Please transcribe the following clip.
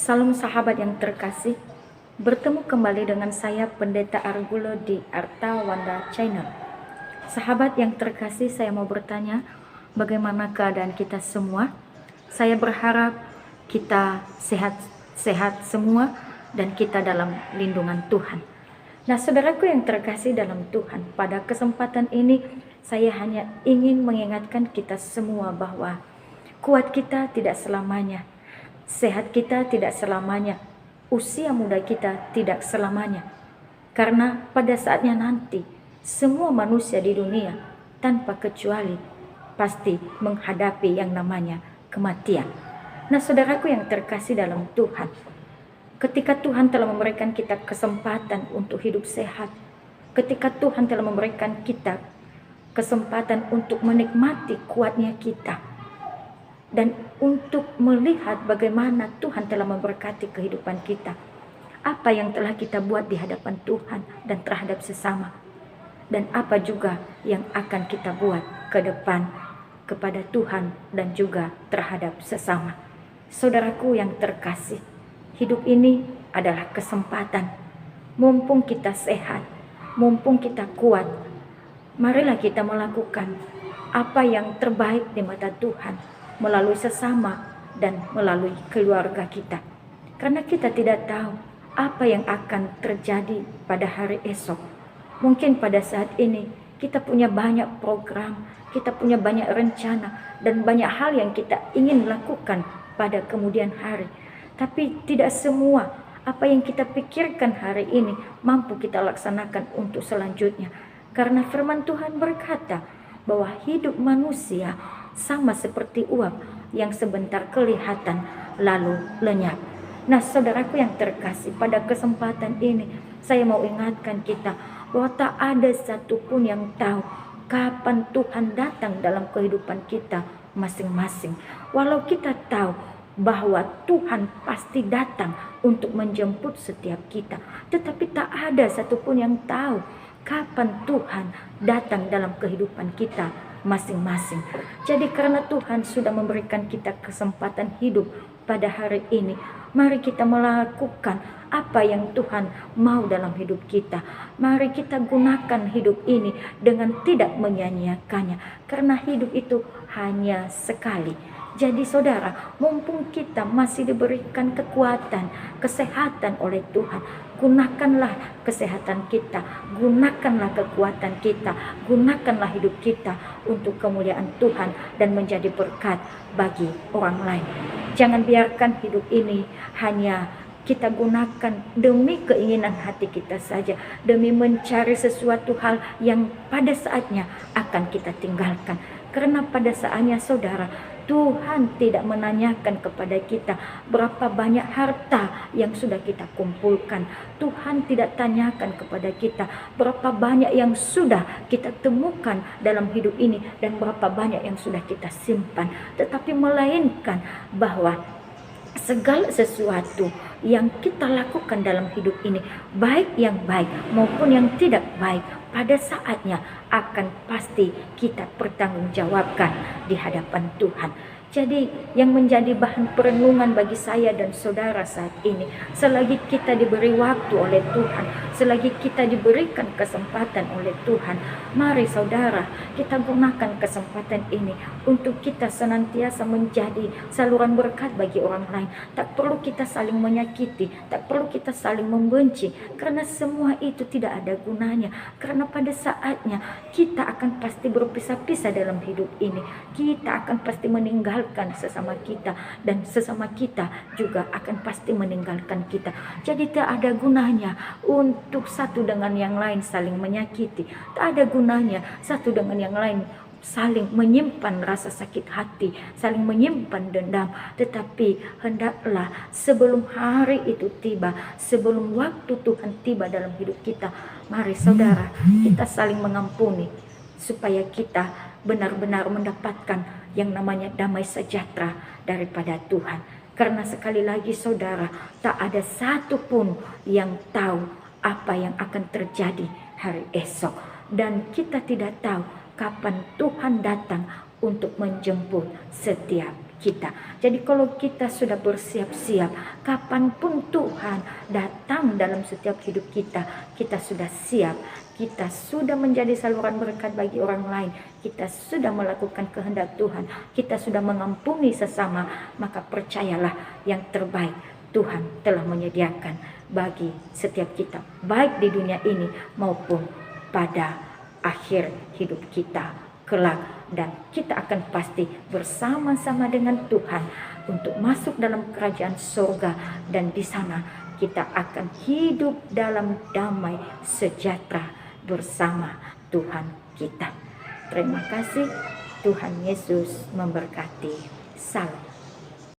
Salam sahabat yang terkasih, bertemu kembali dengan saya Pendeta Argulo di Arta Wanda Channel. Sahabat yang terkasih, saya mau bertanya, bagaimana keadaan kita semua? Saya berharap kita sehat-sehat semua dan kita dalam lindungan Tuhan. Nah, saudaraku yang terkasih dalam Tuhan, pada kesempatan ini saya hanya ingin mengingatkan kita semua bahwa kuat kita tidak selamanya, sehat kita tidak selamanya, usia muda kita tidak selamanya. Karena pada saatnya nanti, semua manusia di dunia tanpa kecuali pasti menghadapi yang namanya kematian. Nah, saudaraku yang terkasih dalam Tuhan, ketika Tuhan telah memberikan kita kesempatan untuk hidup sehat, ketika Tuhan telah memberikan kita kesempatan untuk menikmati kuatnya kita, dan untuk melihat bagaimana Tuhan telah memberkati kehidupan kita, apa yang telah kita buat di hadapan Tuhan dan terhadap sesama, dan apa juga yang akan kita buat ke depan kepada Tuhan dan juga terhadap sesama. Saudaraku yang terkasih, hidup ini adalah kesempatan. Mumpung kita sehat, mumpung kita kuat, marilah kita melakukan apa yang terbaik di mata Tuhan melalui sesama dan melalui keluarga kita. Karena kita tidak tahu apa yang akan terjadi pada hari esok. Mungkin pada saat ini kita punya banyak program, kita punya banyak rencana, dan banyak hal yang kita ingin lakukan pada kemudian hari. Tapi tidak semua apa yang kita pikirkan hari ini mampu kita laksanakan untuk selanjutnya. Karena firman Tuhan berkata bahwa hidup manusia sama seperti uap yang sebentar kelihatan lalu lenyap. Nah, saudaraku yang terkasih, pada kesempatan ini saya mau ingatkan kita bahwa tak ada satupun yang tahu kapan Tuhan datang dalam kehidupan kita masing-masing. Walau kita tahu bahwa Tuhan pasti datang untuk menjemput setiap kita, tetapi tak ada satupun yang tahu kapan Tuhan datang dalam kehidupan kita masing-masing. Jadi karena Tuhan sudah memberikan kita kesempatan hidup pada hari ini, mari kita melakukan apa yang Tuhan mau dalam hidup kita. Mari kita gunakan hidup ini dengan tidak menyia-nyiakannya, karena hidup itu hanya sekali. Jadi saudara, mumpung kita masih diberikan kekuatan, kesehatan oleh Tuhan, gunakanlah kesehatan kita, gunakanlah kekuatan kita, gunakanlah hidup kita untuk kemuliaan Tuhan dan menjadi berkat bagi orang lain. Jangan biarkan hidup ini hanya kita gunakan demi keinginan hati kita saja, demi mencari sesuatu hal yang pada saatnya akan kita tinggalkan. Karena pada saatnya saudara, Tuhan tidak menanyakan kepada kita berapa banyak harta yang sudah kita kumpulkan. Tuhan tidak tanyakan kepada kita berapa banyak yang sudah kita temukan dalam hidup ini dan berapa banyak yang sudah kita simpan. Tetapi melainkan bahwa segala sesuatu yang kita lakukan dalam hidup ini, baik yang baik maupun yang tidak baik, pada saatnya akan pasti kita pertanggungjawabkan di hadapan Tuhan. Jadi yang menjadi bahan perenungan bagi saya dan saudara saat ini, selagi kita diberi waktu oleh Tuhan, selagi kita diberikan kesempatan oleh Tuhan, mari saudara, kita gunakan kesempatan ini untuk kita senantiasa menjadi saluran berkat bagi orang lain. Tak perlu kita saling menyakiti, tak perlu kita saling membenci, karena semua itu tidak ada gunanya. Karena pada saatnya kita akan pasti berpisah-pisah dalam hidup ini, kita akan pasti meninggalkan sesama kita, dan sesama kita juga akan pasti meninggalkan kita. Jadi tak ada gunanya untuk satu dengan yang lain saling menyakiti, tak ada gunanya satu dengan yang lain saling menyimpan rasa sakit hati, saling menyimpan dendam. Tetapi hendaklah sebelum hari itu tiba, sebelum waktu Tuhan tiba dalam hidup kita, mari saudara, kita saling mengampuni supaya kita benar-benar mendapatkan yang namanya damai sejahtera daripada Tuhan. Karena sekali lagi saudara, tak ada satupun yang tahu apa yang akan terjadi hari esok, dan kita tidak tahu kapan Tuhan datang untuk menjemput setiap kita. Jadi kalau kita sudah bersiap-siap, kapanpun Tuhan datang dalam setiap hidup kita, kita sudah siap. Kita sudah menjadi saluran berkat bagi orang lain. Kita sudah melakukan kehendak Tuhan. Kita sudah mengampuni sesama. Maka percayalah, yang terbaik Tuhan telah menyediakan bagi setiap kita, baik di dunia ini maupun pada akhir hidup kita kelak. Dan kita akan pasti bersama-sama dengan Tuhan untuk masuk dalam kerajaan surga, dan di sana kita akan hidup dalam damai sejahtera bersama Tuhan kita. Terima kasih. Tuhan Yesus memberkati. Salam.